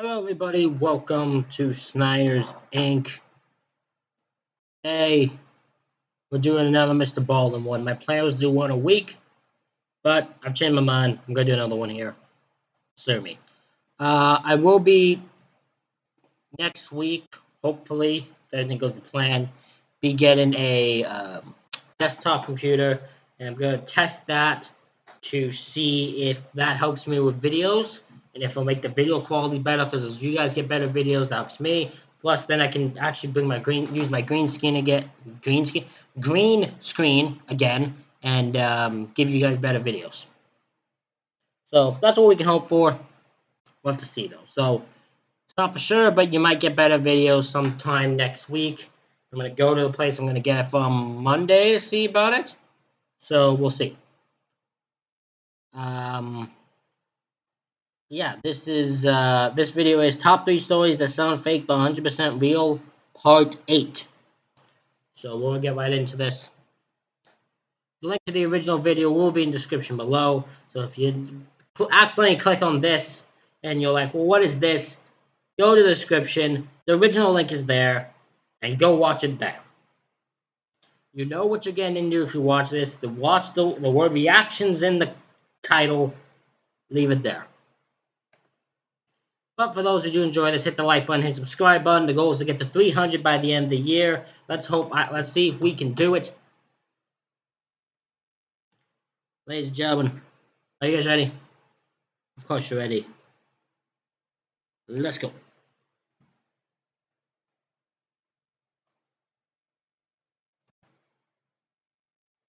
Hello, everybody. Welcome to Snyder's Inc. Hey, we're doing another Mr. Ballen one. My plan was to do one a week, but I've changed my mind. I'm gonna do another one here. Sue me. I will be next week, hopefully, if everything goes to plan, be getting a desktop computer, and I'm gonna test that to see if that helps me with videos and if it'll make the video quality better. Because as you guys get better videos, that helps me. Plus, then I can actually use my green screen again, and give you guys better videos. So that's what we can hope for. We'll have to see though. So it's not for sure, but you might get better videos sometime next week. I'm gonna go to the place. I'm gonna get it from Monday to see about it. So we'll see. Um, yeah, this video is top 3 stories that sound fake but 100% real, part 8. So we'll get right into this. The link to the original video will be in the description below. So if you accidentally click on this and you're like, well, what is this? Go to the description. The original link is there, and go watch it there. You know what you're getting into if you watch this. Watch the word reactions in the title. Leave it there. But for those who do enjoy this, hit the like button, hit the subscribe button. The goal is to get to 300 by the end of the year. Let's see if we can do it. Ladies and gentlemen, are you guys ready? Of course you're ready. Let's go.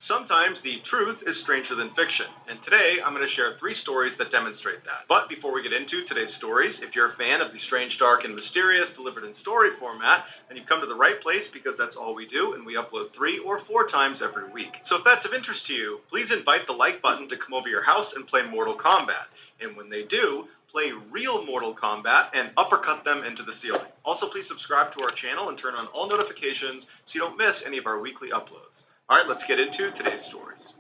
Sometimes the truth is stranger than fiction, and today I'm going to share 3 stories that demonstrate that. But before we get into today's stories, if you're a fan of the strange, dark, and mysterious delivered in story format, then you've come to the right place because that's all we do, and we upload 3 or 4 times every week. So if that's of interest to you, please invite the like button to come over your house and play Mortal Kombat. And when they do, play real Mortal Kombat and uppercut them into the ceiling. Also, please subscribe to our channel and turn on all notifications so you don't miss any of our weekly uploads. All right, let's get into today's stories.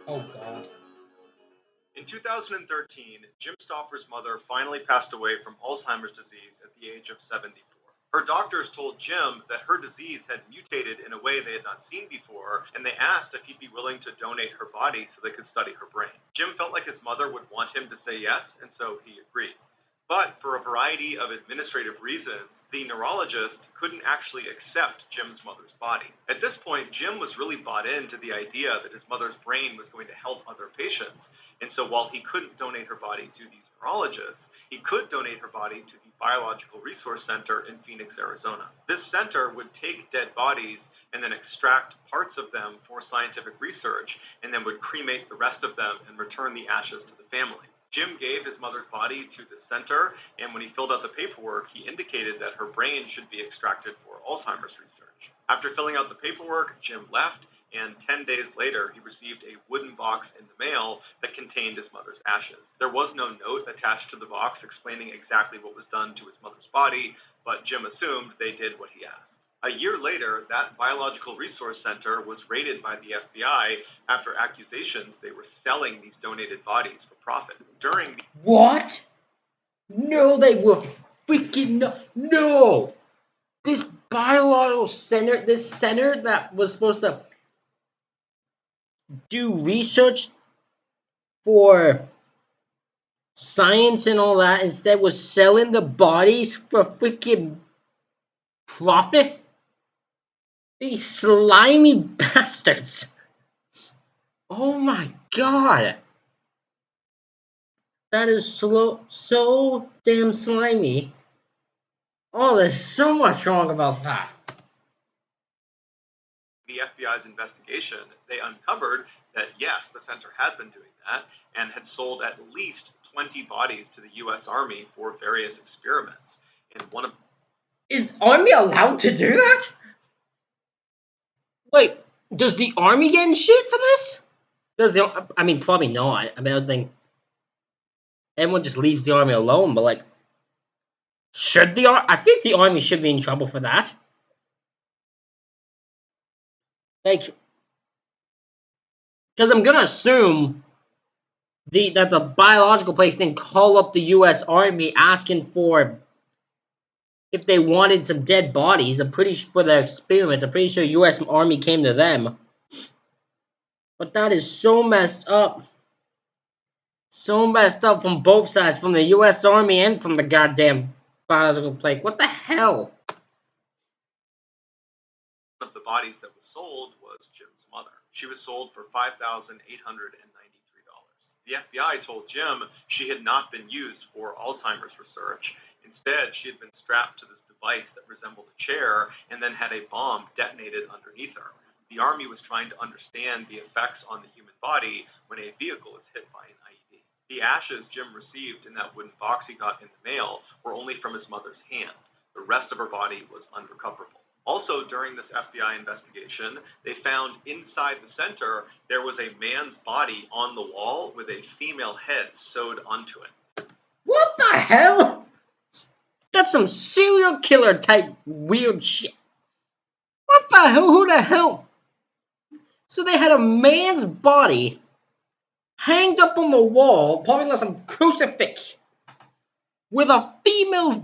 Oh, God. In 2013, Jim Stauffer's mother finally passed away from Alzheimer's disease at the age of 74. Her doctors told Jim that her disease had mutated in a way they had not seen before, and they asked if he'd be willing to donate her body so they could study her brain. Jim felt like his mother would want him to say yes, and so he agreed. But for a variety of administrative reasons, the neurologists couldn't actually accept Jim's mother's body. At this point, Jim was really bought into the idea that his mother's brain was going to help other patients. And so while he couldn't donate her body to these neurologists, he could donate her body to the Biological Resource Center in Phoenix, Arizona. This center would take dead bodies and then extract parts of them for scientific research, and then would cremate the rest of them and return the ashes to the family. Jim gave his mother's body to the center, and when he filled out the paperwork, he indicated that her brain should be extracted for Alzheimer's research. After filling out the paperwork, Jim left, and 10 days later, he received a wooden box in the mail that contained his mother's ashes. There was no note attached to the box explaining exactly what was done to his mother's body, but Jim assumed they did what he asked. A year later, that Biological Resource Center was raided by the FBI after accusations they were selling these donated bodies for profit. What? No, they were freaking no. This biological center, this center that was supposed to do research for science and all that, instead was selling the bodies for freaking profit. These slimy bastards. Oh my God. That is so damn slimy. Oh, there's so much wrong about that. The FBI's investigation, they uncovered that yes, the center had been doing that and had sold at least 20 bodies to the U.S. Army for various experiments. And one of Is the Army allowed to do that? Wait, does the Army get in shit for this? I mean, probably not. I mean, I don't think everyone just leaves the Army alone, but like, I think the Army should be in trouble for that. Like, because I'm gonna assume that the biological place didn't call up the U.S. Army asking for if they wanted some dead bodies. I'm pretty for their experiments. I'm pretty sure U.S. Army came to them. But that is so messed up. So messed up from both sides, from the U.S. Army and from the goddamn biological plague. What the hell? One of the bodies that was sold was Jim's mother. She was sold for $5,893. The FBI told Jim she had not been used for Alzheimer's research. Instead, she had been strapped to this device that resembled a chair and then had a bomb detonated underneath her. The Army was trying to understand the effects on the human body when a vehicle is hit by an IED. The ashes Jim received in that wooden box he got in the mail were only from his mother's hand. The rest of her body was unrecoverable. Also, during this FBI investigation, they found inside the center there was a man's body on the wall with a female head sewed onto it. What the hell? That's some serial killer type weird shit. What the hell? Who the hell? So they had a man's body hanged up on the wall, probably like some crucifix, with a female's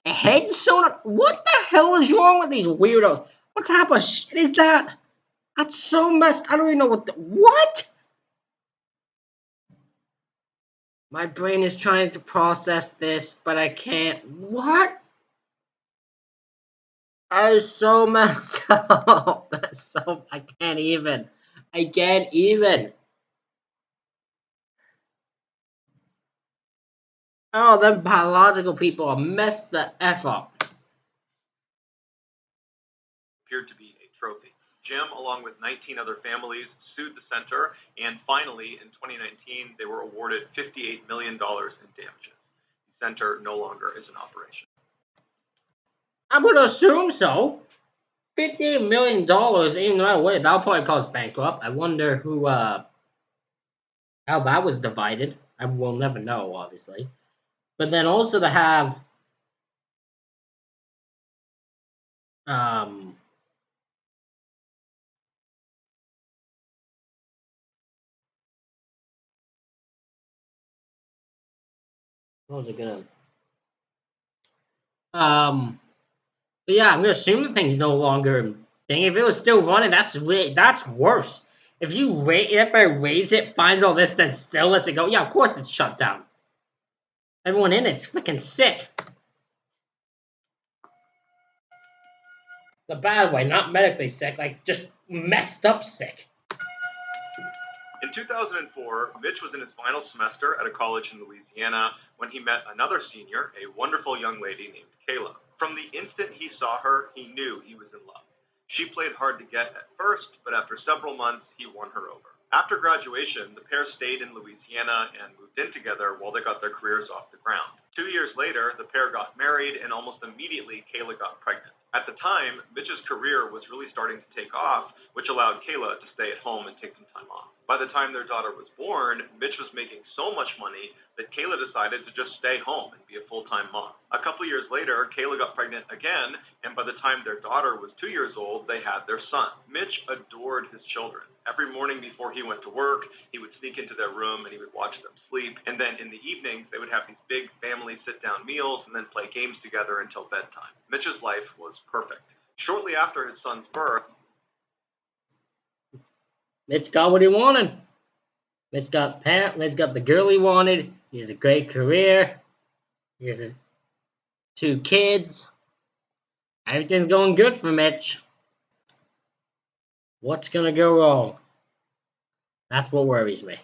head sewn up. What the hell is wrong with these weirdos? What type of shit is that? That's so messed. I don't even know what. My brain is trying to process this, but I can't. What? That is so messed up. That's so. I can't even. I can't even. Oh, them biological people are messed the F up. Appeared to be a trophy. Jim, along with 19 other families, sued the center, and finally, in 2019, they were awarded $58 million in damages. The center no longer is in operation. I would assume so. $58 million, even right away, that'll probably cause bankrupt. I wonder how that was divided. I will never know, obviously. But then also to have um what was it gonna but yeah, I'm gonna assume the thing's no longer a thing. If it was still running, that's worse. If I raise it, finds all this, then still lets it go, yeah, of course it's shut down. Everyone in it's freaking sick. The bad way, not medically sick, like just messed up sick. In 2004, Mitch was in his final semester at a college in Louisiana when he met another senior, a wonderful young lady named Kayla. From the instant he saw her, he knew he was in love. She played hard to get at first, but after several months, he won her over. After graduation, the pair stayed in Louisiana and moved in together while they got their careers off the ground. 2 years later, the pair got married, and almost immediately, Kayla got pregnant. At the time, Mitch's career was really starting to take off, which allowed Kayla to stay at home and take some time off. By the time their daughter was born, Mitch was making so much money that Kayla decided to just stay home and be a full-time mom. A couple years later, Kayla got pregnant again, and by the time their daughter was 2 years old, they had their son. Mitch adored his children. Every morning before he went to work, he would sneak into their room and he would watch them sleep. And then in the evenings, they would have these big family sit-down meals and then play games together until bedtime. Mitch's life was perfect. Shortly after his son's birth, Mitch got what he wanted. Mitch got the girl he wanted. He has a great career. He has his 2 kids. Everything's going good for Mitch. What's gonna go wrong? That's what worries me.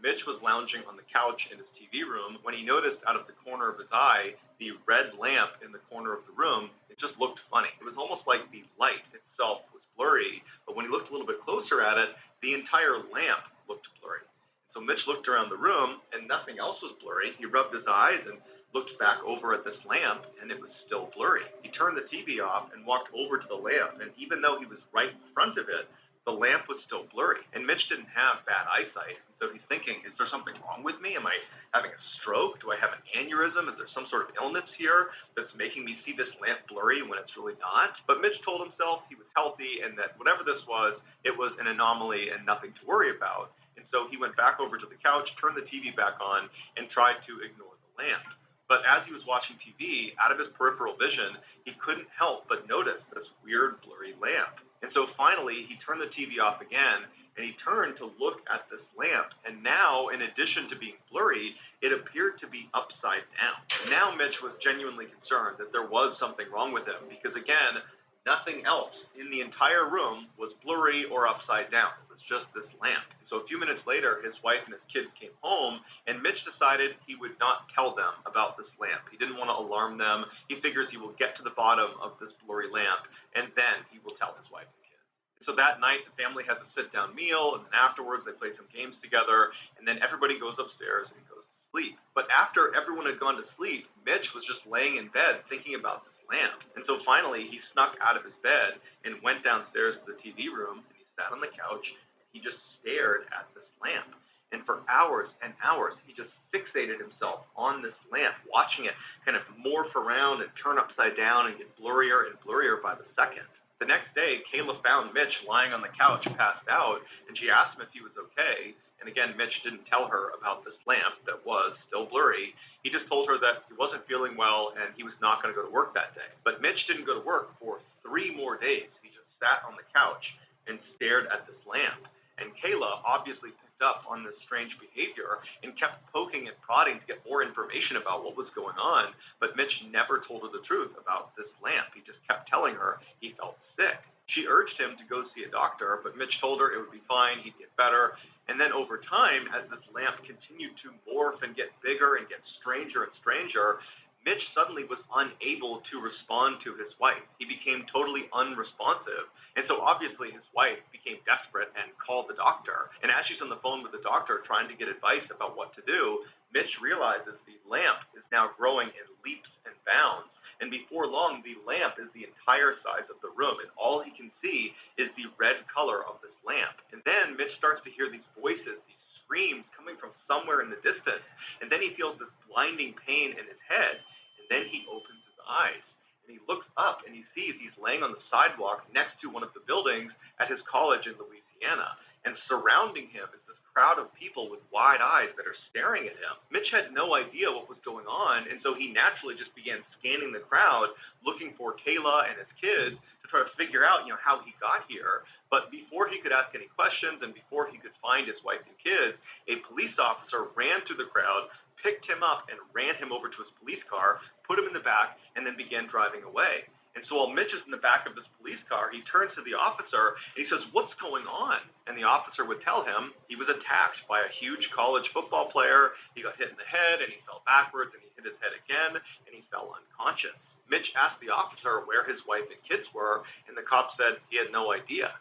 Mitch was lounging on the couch in his TV room when he noticed out of the corner of his eye the red lamp in the corner of the room. It just looked funny. It was almost like the light itself was blurry, but when he looked a little bit closer at it, the entire lamp looked blurry. So Mitch looked around the room and nothing else was blurry. He rubbed his eyes and looked back over at this lamp and it was still blurry. He turned the TV off and walked over to the lamp, and even though he was right in front of it, The lamp was still blurry, and Mitch didn't have bad eyesight, and so he's thinking, is there something wrong with me? Am I having a stroke? Do I have an aneurysm? Is there some sort of illness here that's making me see this lamp blurry when it's really not? But Mitch told himself he was healthy and that whatever this was, it was an anomaly and nothing to worry about. And so he went back over to the couch, turned the TV back on, and tried to ignore the lamp. But as he was watching TV, out of his peripheral vision, he couldn't help but notice this weird blurry lamp. And so finally, he turned the TV off again, and he turned to look at this lamp. And now, in addition to being blurry, it appeared to be upside down. Now Mitch was genuinely concerned that there was something wrong with him, because again, nothing else in the entire room was blurry or upside down. It was just this lamp. So a few minutes later, his wife and his kids came home, and Mitch decided he would not tell them about this lamp. He didn't want to alarm them. He figures he will get to the bottom of this blurry lamp, and then he will tell his wife and kids. So that night, the family has a sit-down meal, and then afterwards they play some games together, and then everybody goes upstairs and goes to sleep. But after everyone had gone to sleep, Mitch was just laying in bed thinking about this lamp. And so finally, he snuck out of his bed and went downstairs to the TV room, and he sat on the couch, and he just stared at this lamp. And for hours and hours, he just fixated himself on this lamp, watching it kind of morph around and turn upside down and get blurrier and blurrier by the second. The next day, Kayla found Mitch lying on the couch, passed out, and she asked him if he was okay. And again, Mitch didn't tell her about this lamp that was still blurry. He just told her that he wasn't feeling well and he was not going to go to work that day. But Mitch didn't go to work for 3 more days. He just sat on the couch and stared at this lamp. And Kayla obviously picked up on this strange behavior and kept poking and prodding to get more information about what was going on. But Mitch never told her the truth about this lamp. He just kept telling her he felt sick. She urged him to go see a doctor, but Mitch told her it would be fine, he'd get better. And then over time, as this lamp continued to morph and get bigger and get stranger and stranger, Mitch suddenly was unable to respond to his wife. He became totally unresponsive. And so obviously his wife became desperate and called the doctor. And as she's on the phone with the doctor trying to get advice about what to do, Mitch realizes the lamp is now growing in leaps and bounds. And before long, the lamp is the entire size of the room, and all he can see is the red color of this lamp. And then Mitch starts to hear these voices, these screams coming from somewhere in the distance, and then he feels this blinding pain in his head, and then he opens his eyes, and he looks up, and he sees he's laying on the sidewalk next to one of the buildings at his college in Louisiana, and surrounding him is this crowd of people with wide eyes that are staring at him. Mitch had no idea what was going on, and so he naturally just began scanning the crowd, looking for Kayla and his kids to try to figure out, how he got here. But before he could ask any questions and before he could find his wife and kids, a police officer ran through the crowd, picked him up, and ran him over to his police car, put him in the back, and then began driving away. And so while Mitch is in the back of this police car, he turns to the officer and he says, "What's going on?" And the officer would tell him he was attacked by a huge college football player. He got hit in the head and he fell backwards and he hit his head again and he fell unconscious. Mitch asked the officer where his wife and kids were, and the cop said he had no idea.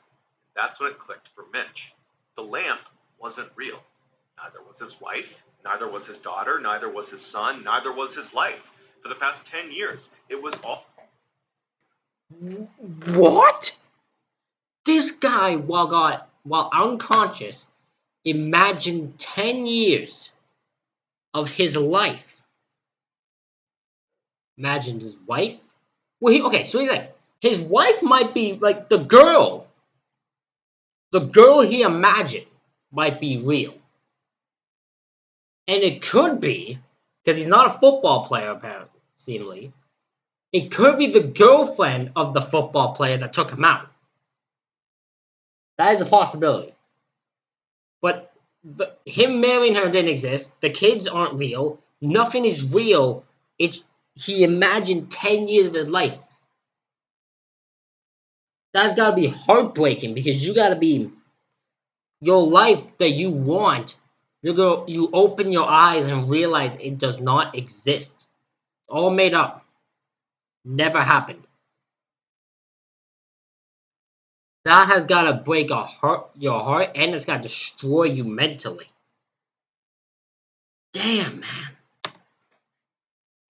That's when it clicked for Mitch. The lamp wasn't real. Neither was his wife, neither was his daughter, neither was his son, neither was his life. For the past 10 years, it was all... What? This guy, while unconscious, imagined 10 years of his life. Imagined his wife. Well, so he's like, his wife might be like the girl. The girl he imagined might be real. And it could be, because he's not a football player, apparently, seemingly. It could be the girlfriend of the football player that took him out. That is a possibility. But him marrying her didn't exist. The kids aren't real. Nothing is real. He imagined 10 years of his life. That's got to be heartbreaking, because you got to be your life that you want. You open your eyes and realize it does not exist. It's all made up. Never happened. That has got to break your heart, and it's got to destroy you mentally. Damn, man.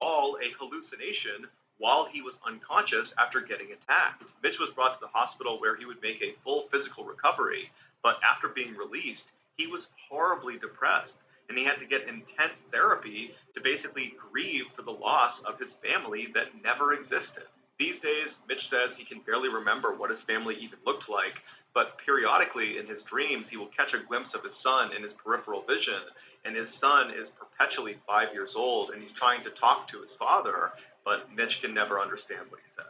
all a hallucination while he was unconscious after getting attacked. Mitch was brought to the hospital where he would make a full physical recovery, but after being released, he was horribly depressed and he had to get intense therapy to basically grieve for the loss of his family that never existed. These days, Mitch says he can barely remember what his family even looked like, but periodically in his dreams, he will catch a glimpse of his son in his peripheral vision, and his son is perpetually 5 years old, and he's trying to talk to his father, but Mitch can never understand what he says.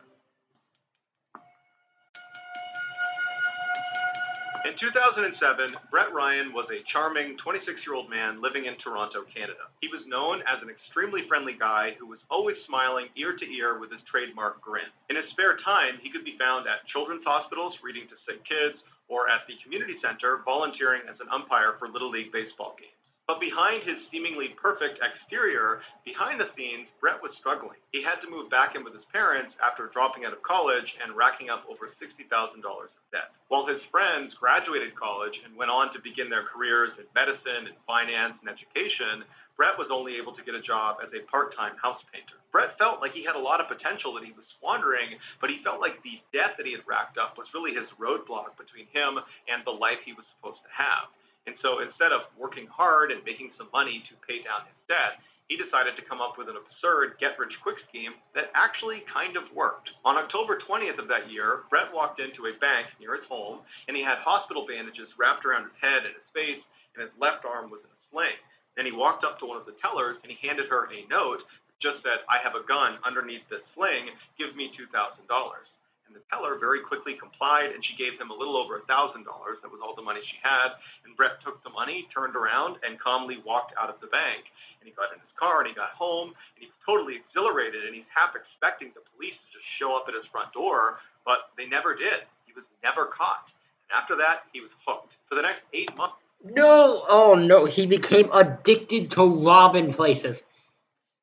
In 2007, Brett Ryan was a charming 26-year-old man living in Toronto, Canada. He was known as an extremely friendly guy who was always smiling ear to ear with his trademark grin. In his spare time, he could be found at children's hospitals reading to sick kids or at the community center volunteering as an umpire for Little League baseball games. But behind his seemingly perfect exterior, behind the scenes, Brett was struggling. He had to move back in with his parents after dropping out of college and racking up over $60,000 of debt. While his friends graduated college and went on to begin their careers in medicine and finance and education, Brett was only able to get a job as a part-time house painter. Brett felt like he had a lot of potential that he was squandering, but he felt like the debt that he had racked up was really his roadblock between him and the life he was supposed to have. And so instead of working hard and making some money to pay down his debt, he decided to come up with an absurd get-rich-quick scheme that actually kind of worked. On October 20th of that year, Brett walked into a bank near his home, and he had hospital bandages wrapped around his head and his face, and his left arm was in a sling. Then he walked up to one of the tellers, and he handed her a note that just said, "I have a gun underneath this sling, give me $2,000. And the teller very quickly complied, and she gave him a little over $1,000. That was all the money she had. And Brett took the money, turned around, and calmly walked out of the bank. And he got in his car, and he got home, and he was totally exhilarated, and he's half expecting the police to just show up at his front door, but they never did. He was never caught. And after that, he was hooked. For the next 8 months. No, oh no, he became addicted to robbing places.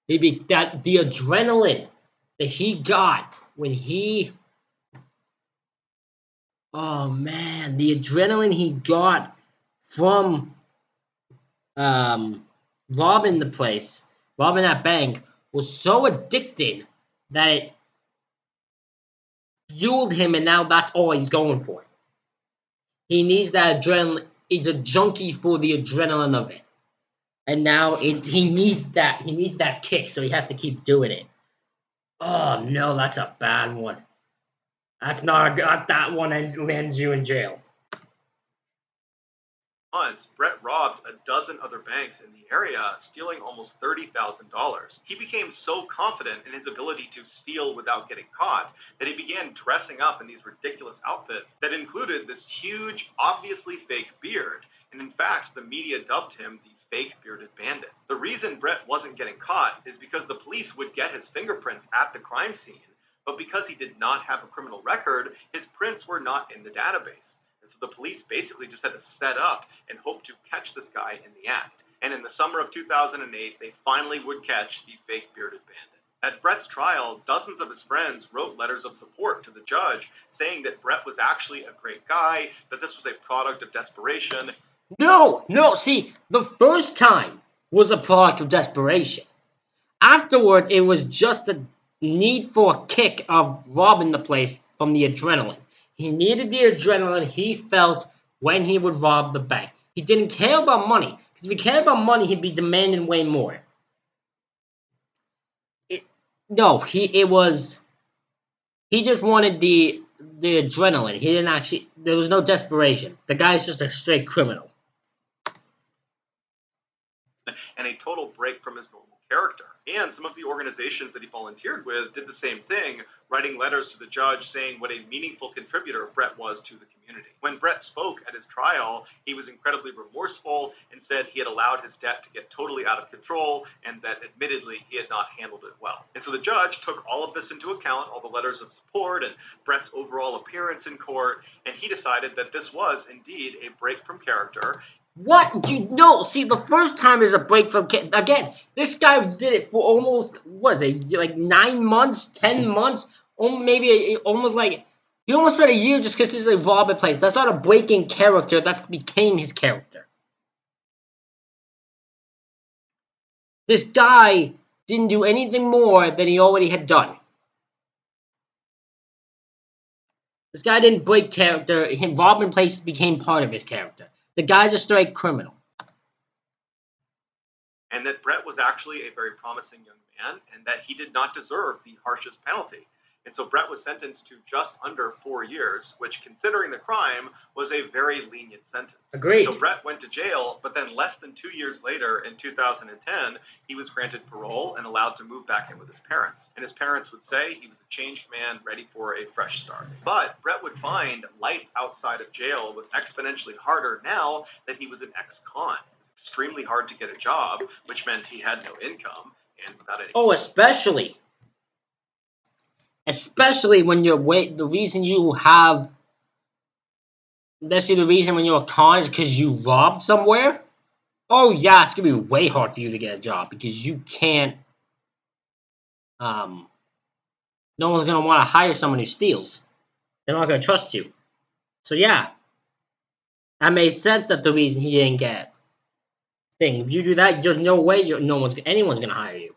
That the adrenaline that he got when he, oh man, the adrenaline he got from robbing the place, robbing that bank, was so addicting that it fueled him, and now that's all he's going for. He needs that adrenaline. He's a junkie for the adrenaline of it, and now he needs that. He needs that kick, so he has to keep doing it. Oh no, that's a bad one. That's not a good. That one lands you in jail. Months, Brett robbed a dozen other banks in the area, stealing almost $30,000. He became so confident in his ability to steal without getting caught that he began dressing up in these ridiculous outfits that included this huge, obviously fake beard. And in fact, the media dubbed him the fake bearded bandit. The reason Brett wasn't getting caught is because the police would get his fingerprints at the crime scene, but because he did not have a criminal record, his prints were not in the database. And so the police basically just had to set up and hope to catch this guy in the act. And in the summer of 2008, they finally would catch the fake bearded bandit. At Brett's trial, dozens of his friends wrote letters of support to the judge saying that Brett was actually a great guy, that this was a product of desperation. No, no. See, the first time was a product of desperation. Afterwards, it was just the need for a kick of robbing the place from the adrenaline. He needed the adrenaline he felt when he would rob the bank. He didn't care about money, because if he cared about money, he'd be demanding way more. No, he just wanted the adrenaline. He didn't actually. There was no desperation. The guy's just a straight criminal. And a total break from his normal character. And some of the organizations that he volunteered with did the same thing, writing letters to the judge saying what a meaningful contributor Brett was to the community. When Brett spoke at his trial, he was incredibly remorseful and said he had allowed his debt to get totally out of control and that admittedly he had not handled it well. And so the judge took all of this into account, all the letters of support and Brett's overall appearance in court, and he decided that this was indeed a break from character. What? You know, see, the first time is a break from again. This guy did it for almost what is it, like 9 months, 10 months, or maybe almost like he almost spent a year just because he's a robber place. That's not a break in character. That's became his character. This guy didn't do anything more than he already had done. This guy didn't break character. Him robbing places became part of his character. The guy's a straight criminal. And that Brett was actually a very promising young man and that he did not deserve the harshest penalty. And so Brett was sentenced to just under 4 years, which, considering the crime, was a very lenient sentence. Agreed. So Brett went to jail, but then less than 2 years later, in 2010, he was granted parole and allowed to move back in with his parents. And his parents would say he was a changed man ready for a fresh start. But Brett would find life outside of jail was exponentially harder now that he was an ex-con. Extremely hard to get a job, which meant he had no income and without any. Oh, especially when you're the reason you have, especially the reason when you're a con is because you robbed somewhere. Oh yeah, it's gonna be way hard for you to get a job because you can't. No one's gonna want to hire someone who steals. They're not gonna trust you. So yeah, that made sense. That the reason he didn't get thing. If you do that, there's no way anyone's gonna hire you.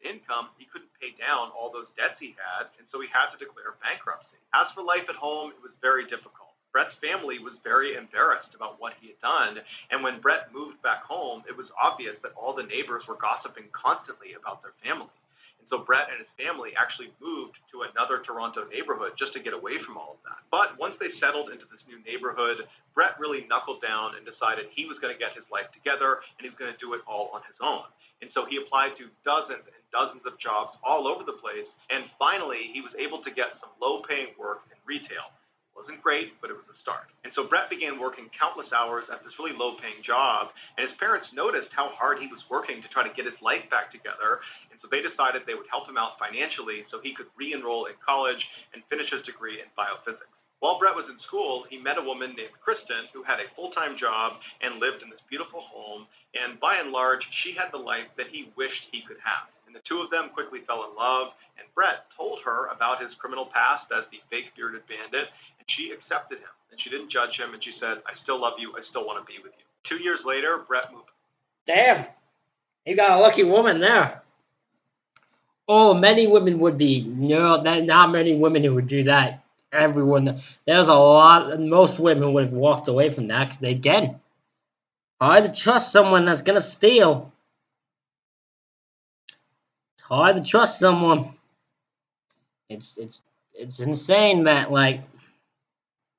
Income, he couldn't pay down all those debts he had, and so he had to declare bankruptcy. As for life at home, it was very difficult. Brett's family was very embarrassed about what he had done, and when Brett moved back home, it was obvious that all the neighbors were gossiping constantly about their family. And so Brett and his family actually moved to another Toronto neighborhood just to get away from all of that. But once they settled into this new neighborhood, Brett really knuckled down and decided he was going to get his life together and he was going to do it all on his own. And so he applied to dozens and dozens of jobs all over the place. And finally, he was able to get some low-paying work in retail. It wasn't great, but it was a start. And so Brett began working countless hours at this really low-paying job. And his parents noticed how hard he was working to try to get his life back together. And so they decided they would help him out financially so he could re-enroll in college and finish his degree in biophysics. While Brett was in school, he met a woman named Kristen who had a full-time job and lived in this beautiful home. And by and large, she had the life that he wished he could have. And the two of them quickly fell in love, and Brett told her about his criminal past as the fake bearded bandit, and she accepted him. And she didn't judge him, and she said, "I still love you, I still want to be with you." 2 years later, Brett moved. Damn, you got a lucky woman there. Oh, many women would be. Not many women who would do that. There's a lot. Most women would have walked away from that because again, hard to trust someone that's gonna steal. It's hard to trust someone. It's insane that like,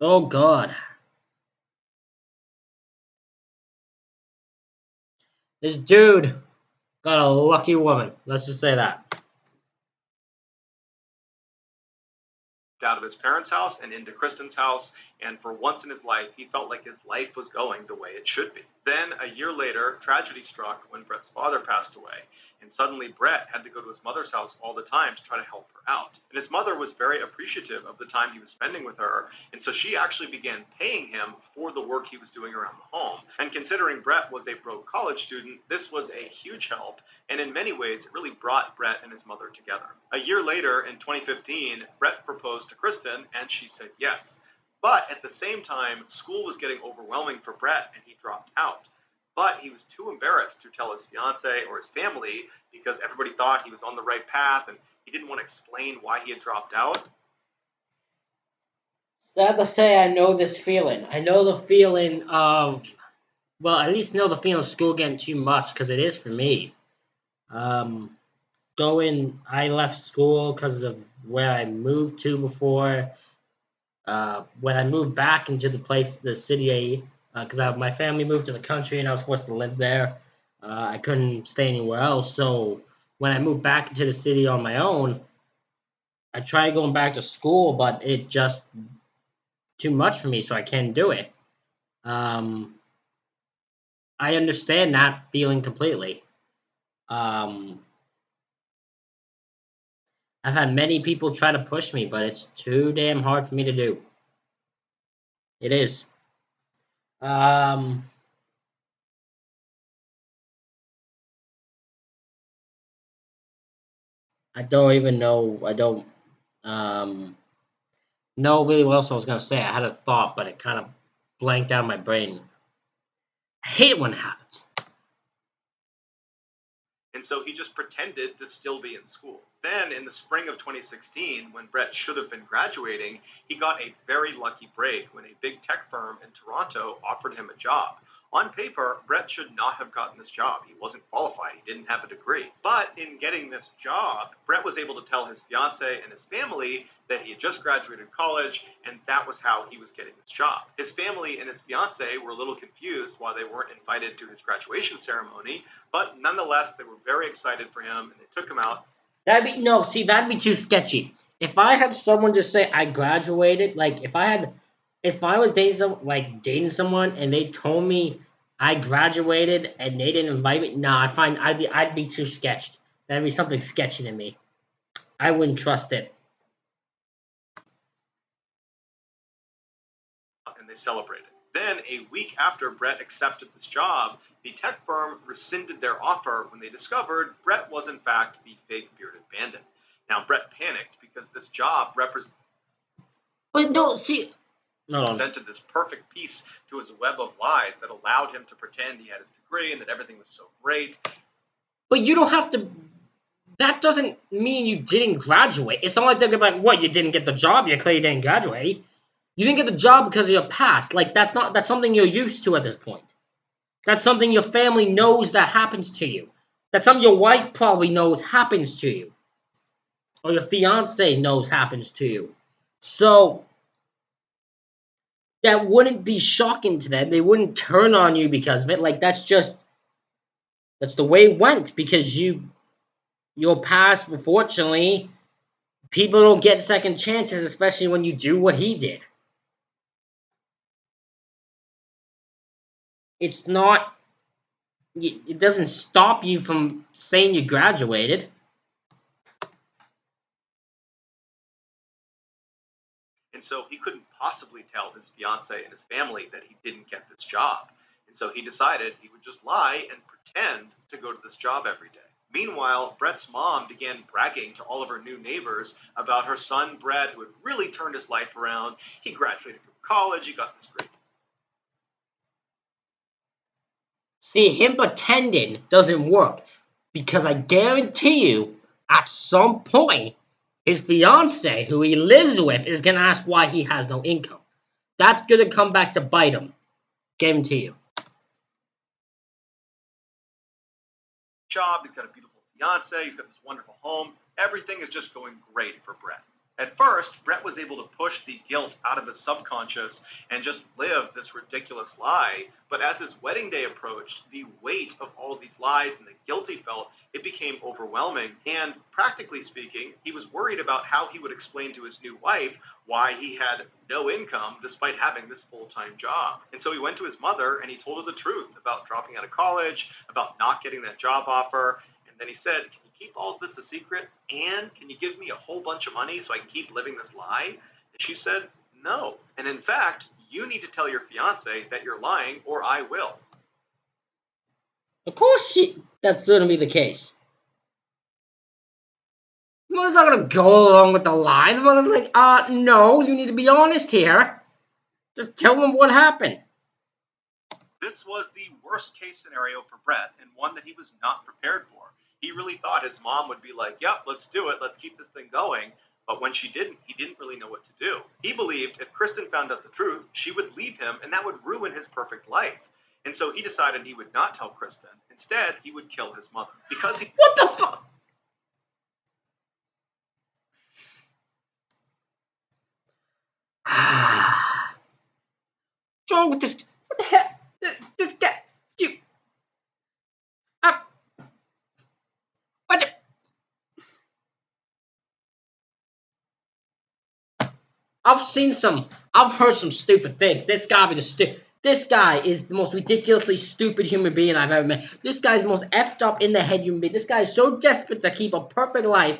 oh god, this dude got a lucky woman. Let's just say that. Out of his parents' house and into Kristen's house, and for once in his life, he felt like his life was going the way it should be. Then, a year later, tragedy struck when Brett's father passed away, and suddenly Brett had to go to his mother's house all the time to try to help her out. And his mother was very appreciative of the time he was spending with her, and so she actually began paying him for the work he was doing around the home. And considering Brett was a broke college student, this was a huge help, and in many ways, it really brought Brett and his mother together. A year later, in 2015, Brett proposed to Kristen, and she said yes. But at the same time, school was getting overwhelming for Brett, and he dropped out. But he was too embarrassed to tell his fiance or his family because everybody thought he was on the right path, and he didn't want to explain why he had dropped out. Sad to say, I know this feeling. I know the feeling of, well, at least know the feeling of school getting too much because it is for me. Um, I left school because of where I moved to before. When I moved back into the city, because my family moved to the country and I was forced to live there, I couldn't stay anywhere else. So when I moved back into the city on my own, I tried going back to school, but it just too much for me, so I can't do it. Um, I understand that feeling completely. Um, I've had many people try to push me, but it's too damn hard for me to do. It is. Um, I don't even know. I don't know really what else I was gonna say. I had a thought, but it kind of blanked out of my brain. I hate it when it happens. And so he just pretended to still be in school. Then, in the spring of 2016, when Brett should have been graduating, he got a very lucky break when a big tech firm in Toronto offered him a job. On paper, Brett should not have gotten this job. He wasn't qualified, he didn't have a degree. But in getting this job, Brett was able to tell his fiance and his family that he had just graduated college, and that was how he was getting this job. His family and his fiance were a little confused why they weren't invited to his graduation ceremony, but nonetheless, they were very excited for him and they took him out. That'd be no, see, that'd be too sketchy. If I had someone just say I graduated, like if I was dating someone and they told me I graduated and they didn't invite me, nah, I'd be too sketched. That'd be something sketchy to me. I wouldn't trust it. And they celebrated. Then, a week after Brett accepted this job, the tech firm rescinded their offer when they discovered Brett was in fact the fake bearded bandit. Now, Brett panicked because this job But no, see, no, represented this perfect piece to his web of lies that allowed him to pretend he had his degree and that everything was so great. but you don't have to. That doesn't mean you didn't graduate. It's not like they're like, what, you didn't get the job, you clearly didn't graduate. You didn't get the job because of your past. Like that's something you're used to at this point. That's something your family knows that happens to you. That's something your wife probably knows happens to you. Or your fiance knows happens to you. So that wouldn't be shocking to them. They wouldn't turn on you because of it. Like that's the way it went because your past, unfortunately, people don't get second chances, especially when you do what he did. It's not. It doesn't stop you from saying you graduated. And so he couldn't possibly tell his fiance and his family that he didn't get this job. And so he decided he would just lie and pretend to go to this job every day. Meanwhile, Brett's mom began bragging to all of her new neighbors about her son Brett, who had really turned his life around. He graduated from college, he got this great. See, him pretending doesn't work because I guarantee you, at some point, his fiance, who he lives with, is gonna ask why he has no income. That's gonna come back to bite him. Guarantee you. Job, he's got a beautiful fiance, he's got this wonderful home. Everything is just going great for Brett. At first, Brett was able to push the guilt out of his subconscious and just live this ridiculous lie. But as his wedding day approached, the weight of all of these lies and the guilt he felt, it became overwhelming. And practically speaking, he was worried about how he would explain to his new wife why he had no income despite having this full-time job. And so he went to his mother and he told her the truth about dropping out of college, about not getting that job offer. And then he said, "Can you keep all of this a secret? And can you give me a whole bunch of money so I can keep living this lie?" And she said, "No. And in fact, you need to tell your fiance that you're lying or I will." Of course, that's gonna be the case. The mother's not gonna go along with the lie. The mother's like, no, you need to be honest here. Just tell them what happened. This was the worst case scenario for Brett and one that he was not prepared for. He really thought his mom would be like, "Yep, let's do it. Let's keep this thing going." But when she didn't, he didn't really know what to do. He believed if Kristen found out the truth, she would leave him and that would ruin his perfect life. And so he decided he would not tell Kristen. Instead, he would kill his mother. Because he. What the fuck? What's wrong with this? What the heck? This guy. You. Uh, what the, I've heard some stupid things. This guy is the most ridiculously stupid human being I've ever met. This guy's the most effed up in the head human being. This guy is so desperate to keep a perfect life.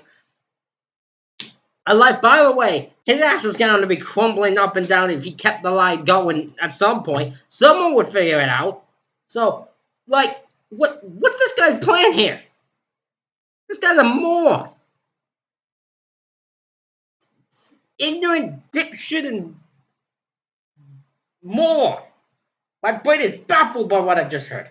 A life, by the way, his ass was going to be crumbling up and down if he kept the lie going at some point. Someone would figure it out. So, like, what's this guy's plan here? This guy's a moron. Ignorant dipshit and more. My brain is baffled by what I just heard.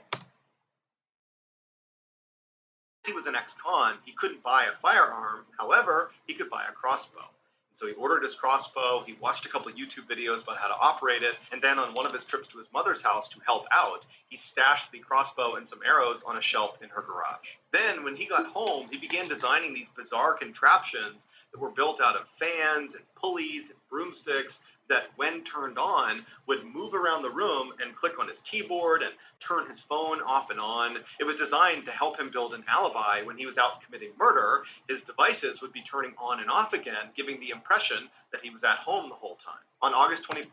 he was an ex-con, he couldn't buy a firearm. However, he could buy a crossbow. So he ordered his crossbow, he watched a couple of YouTube videos about how to operate it, and then on one of his trips to his mother's house to help out, he stashed the crossbow and some arrows on a shelf in her garage. Then, when he got home, he began designing these bizarre contraptions that were built out of fans and pulleys and broomsticks that, when turned on, would move around the room and click on his keyboard and turn his phone off and on. It was designed to help him build an alibi when he was out committing murder. His devices would be turning on and off again, giving the impression that he was at home the whole time. On August 20...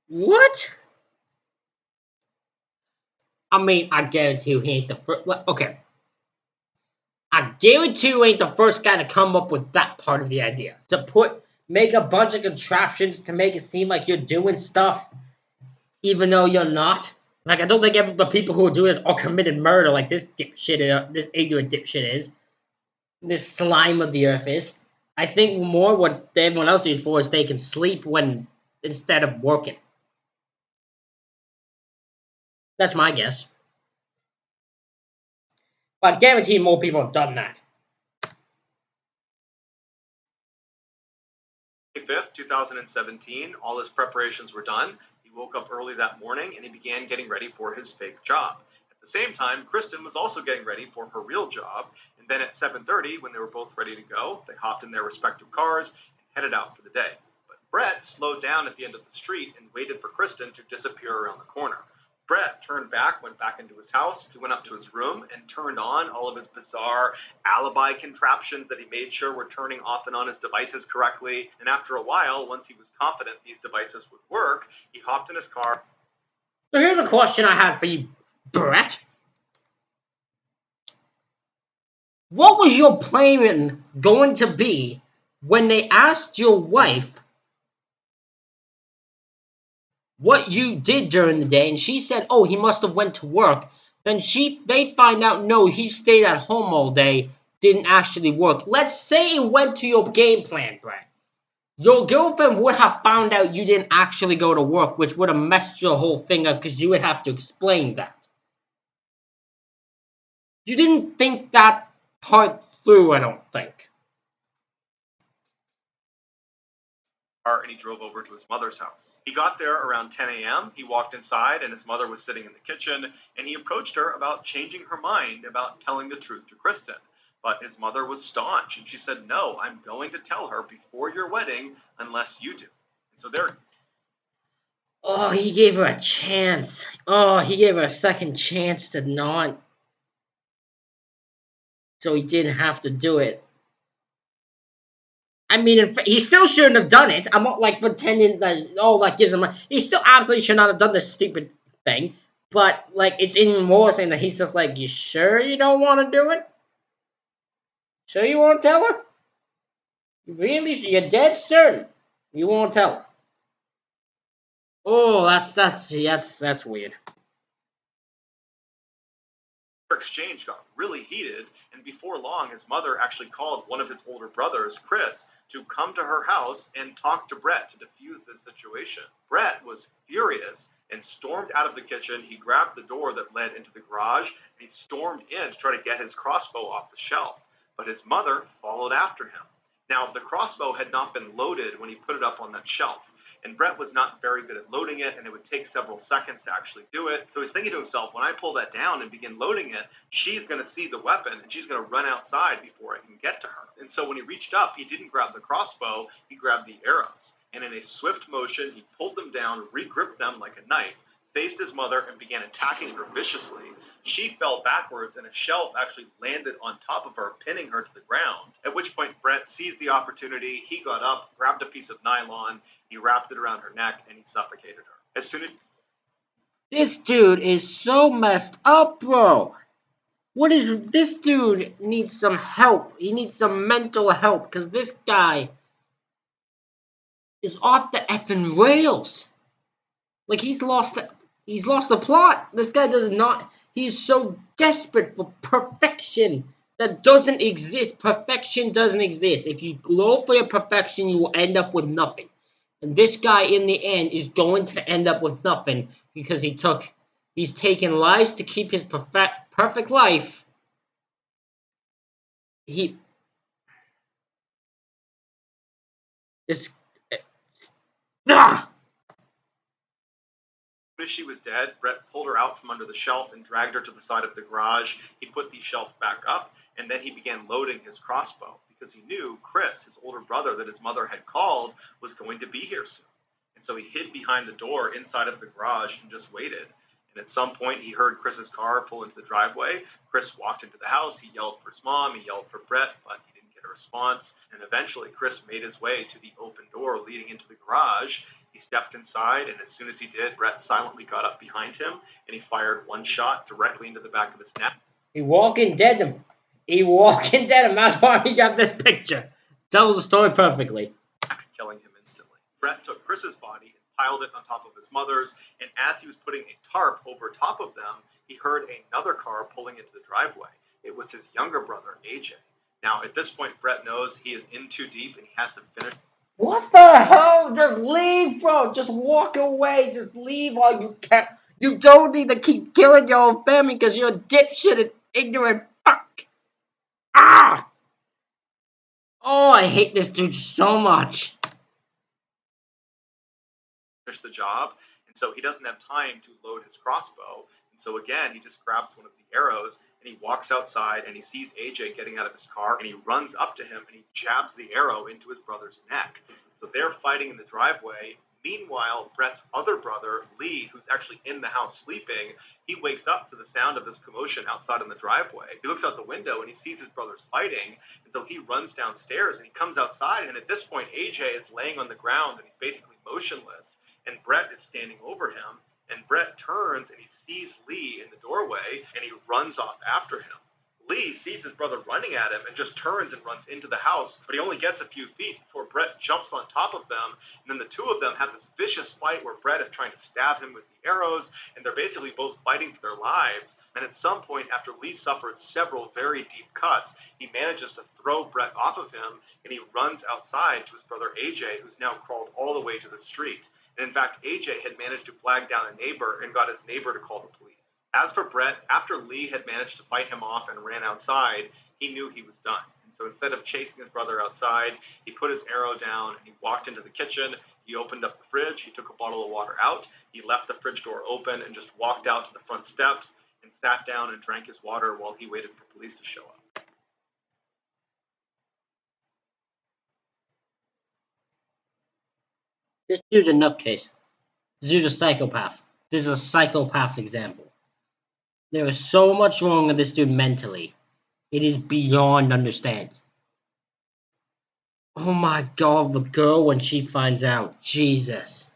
What? I mean, I guarantee you he ain't the first. Okay. I guarantee you ain't the first guy to come up with that part of the idea. Make a bunch of contraptions to make it seem like you're doing stuff, even though you're not. Like, I don't think the people who do this all committed murder like this dipshit, this ignorant dipshit is. This slime of the earth is. I think more what everyone else is for is they can sleep instead of working. That's my guess. But I guarantee more people have done that. 25th, 2017, all his preparations were done. He woke up early that morning and he began getting ready for his fake job. At the same time, Kristen was also getting ready for her real job. And then at 7:30, when they were both ready to go, they hopped in their respective cars and headed out for the day. But Brett slowed down at the end of the street and waited for Kristen to disappear around the corner. Brett turned back, went back into his house. He went up to his room and turned on all of his bizarre alibi contraptions that he made sure were turning off and on his devices correctly. And after a while, once he was confident these devices would work, he hopped in his car. So here's a question I had for you, Brett. What was your plan going to be when they asked your wife what you did during the day, and she said, "Oh, he must have went to work." Then they find out, no, he stayed at home all day, didn't actually work. Let's say it went to your game plan, Brett. Your girlfriend would have found out you didn't actually go to work, which would have messed your whole thing up because you would have to explain that. You didn't think that part through, I don't think. And he drove over to his mother's house. He got there around 10 a.m. He walked inside and his mother was sitting in the kitchen, and he approached her about changing her mind about telling the truth to Kristen. But his mother was staunch, and she said, "No, I'm going to tell her before your wedding unless you do." And so there. Oh, he gave her a chance. Oh, he gave her a second chance to not. So he didn't have to do it. I mean, he still shouldn't have done it. I'm not like pretending that that gives him. He still absolutely should not have done this stupid thing. But like, it's even more saying that he's just like, "You sure you don't want to do it? Sure you won't tell her? Really? You're dead certain you won't tell her?" Oh, that's weird. Exchange got really heated, and before long, his mother actually called one of his older brothers, Chris, to come to her house and talk to Brett to defuse this situation. Brett was furious and stormed out of the kitchen. He grabbed the door that led into the garage, and he stormed in to try to get his crossbow off the shelf. But his mother followed after him. Now, the crossbow had not been loaded when he put it up on that shelf. And Brett was not very good at loading it, and it would take several seconds to actually do it. So he's thinking to himself, when I pull that down and begin loading it, she's going to see the weapon, and she's going to run outside before I can get to her. And so when he reached up, he didn't grab the crossbow, he grabbed the arrows. And in a swift motion, he pulled them down, re-gripped them like a knife, faced his mother, and began attacking her viciously. She fell backwards, and a shelf actually landed on top of her, pinning her to the ground. At which point, Brett seized the opportunity. He got up, grabbed a piece of nylon, he wrapped it around her neck, and he suffocated her. As soon as This dude is so messed up, bro. This dude needs some help. He needs some mental help because this guy is off the effing rails. Like he's lost the plot. This guy does not. He's so desperate for perfection that doesn't exist. Perfection doesn't exist. If you go for your perfection, you will end up with nothing. And this guy in the end is going to end up with nothing because he's taken lives to keep his perfect life. He is ah! As she was dead, Brett pulled her out from under the shelf and dragged her to the side of the garage. He put the shelf back up, and then he began loading his crossbow because he knew Chris, his older brother that his mother had called, was going to be here soon. And so he hid behind the door inside of the garage and just waited. And at some point, he heard Chris's car pull into the driveway. Chris walked into the house. He yelled for his mom. He yelled for Brett, but he didn't get a response. And eventually, Chris made his way to the open door leading into the garage. He stepped inside, and as soon as he did, Brett silently got up behind him, and he fired one shot directly into the back of his neck. He walking dead him. He walking dead him. That's why we got this picture. Tells the story perfectly. Killing him instantly. Brett took Chris's body and piled it on top of his mother's, and as he was putting a tarp over top of them, he heard another car pulling into the driveway. It was his younger brother, AJ. Now, at this point, Brett knows he is in too deep, and he has to finish. What the hell? Just leave, bro. Just walk away. Just leave while you can. You don't need to keep killing your own family because you're a dipshit and ignorant fuck. Ah! Oh, I hate this dude so much. The job, and so he doesn't have time to load his crossbow. And so again, he just grabs one of the arrows and he walks outside and he sees AJ getting out of his car and he runs up to him and he jabs the arrow into his brother's neck. So they're fighting in the driveway. Meanwhile, Brett's other brother, Lee, who's actually in the house sleeping, he wakes up to the sound of this commotion outside in the driveway. He looks out the window and he sees his brothers fighting, and so he runs downstairs and he comes outside, and at this point, AJ is laying on the ground and he's basically motionless, and Brett is standing over him, and Brett turns and he sees Lee in the doorway, and he runs off after him. Lee sees his brother running at him and just turns and runs into the house, but he only gets a few feet before Brett jumps on top of them, and then the two of them have this vicious fight where Brett is trying to stab him with the arrows, and they're basically both fighting for their lives, and at some point, after Lee suffers several very deep cuts, he manages to throw Brett off of him, and he runs outside to his brother AJ, who's now crawled all the way to the street. And in fact, AJ had managed to flag down a neighbor and got his neighbor to call the police. As for Brett, after Lee had managed to fight him off and ran outside, he knew he was done. And so instead of chasing his brother outside, he put his arrow down and he walked into the kitchen. He opened up the fridge. He took a bottle of water out. He left the fridge door open and just walked out to the front steps and sat down and drank his water while he waited for police to show up. This dude's a nutcase. This dude's a psychopath. This is a psychopath example. There is so much wrong with this dude mentally. It is beyond understanding. Oh my god, the girl when she finds out. Jesus.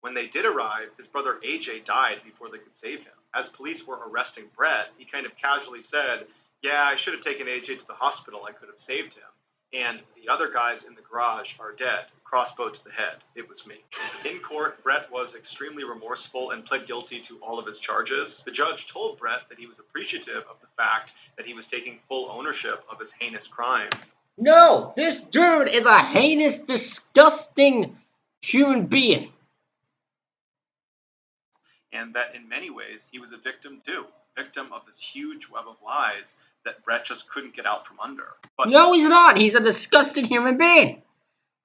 When they did arrive, his brother AJ died before they could save him. As police were arresting Brett, he kind of casually said, "Yeah, I should have taken AJ to the hospital. I could have saved him. And the other guys in the garage are dead. Crossbow to the head. It was me." In court, Brett was extremely remorseful and pled guilty to all of his charges. The judge told Brett that he was appreciative of the fact that he was taking full ownership of his heinous crimes. No, this dude is a heinous, disgusting human being. And that in many ways, he was a victim too. Victim of this huge web of lies that Brett just couldn't get out from under. But no, he's not. He's a disgusting human being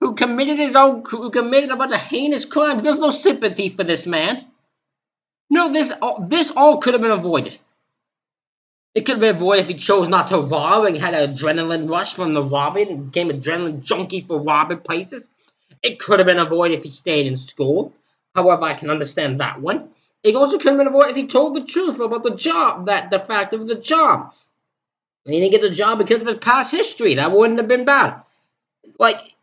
who committed a bunch of heinous crimes. There's no sympathy for this man. No, this all could have been avoided. It could have been avoided if he chose not to rob and had an adrenaline rush from the robbing and became an adrenaline junkie for robbing places. It could have been avoided if he stayed in school. However, I can understand that one. It also could have been avoided if he told the truth about the job, the fact of the job. And he didn't get the job because of his past history. That wouldn't have been bad. Like,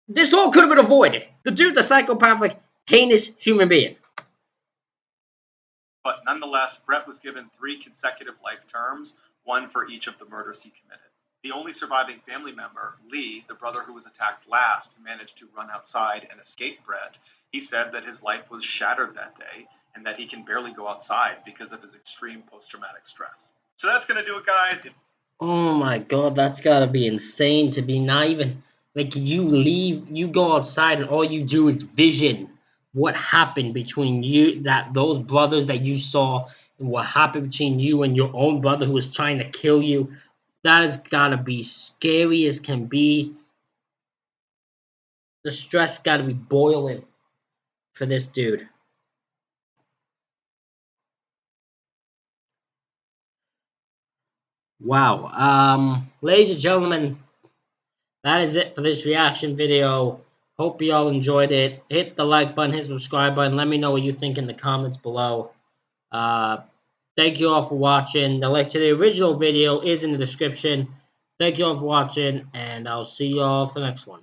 this all could have been avoided. The dude's a psychopathic, heinous human being. But nonetheless, Brett was given 3 consecutive life terms, one for each of the murders he committed. The only surviving family member, Lee, the brother who was attacked last, managed to run outside and escape Brett. He said that his life was shattered that day and that he can barely go outside because of his extreme post-traumatic stress. So that's going to do it, guys. Oh my god, that's gotta be insane to be not even like you leave, you go outside and all you do is vision what happened between you, that those brothers that you saw, and what happened between you and your own brother who was trying to kill you. That has gotta be scary as can be. The stress gotta be boiling for this dude. Wow. Ladies and gentlemen, that is it for this reaction video. Hope you all enjoyed it. Hit the like button, hit the subscribe button. Let me know what you think in the comments below. Uh, Thank you all for watching. The link to the original video is in the description. Thank you all for watching, and I'll see you all for the next one.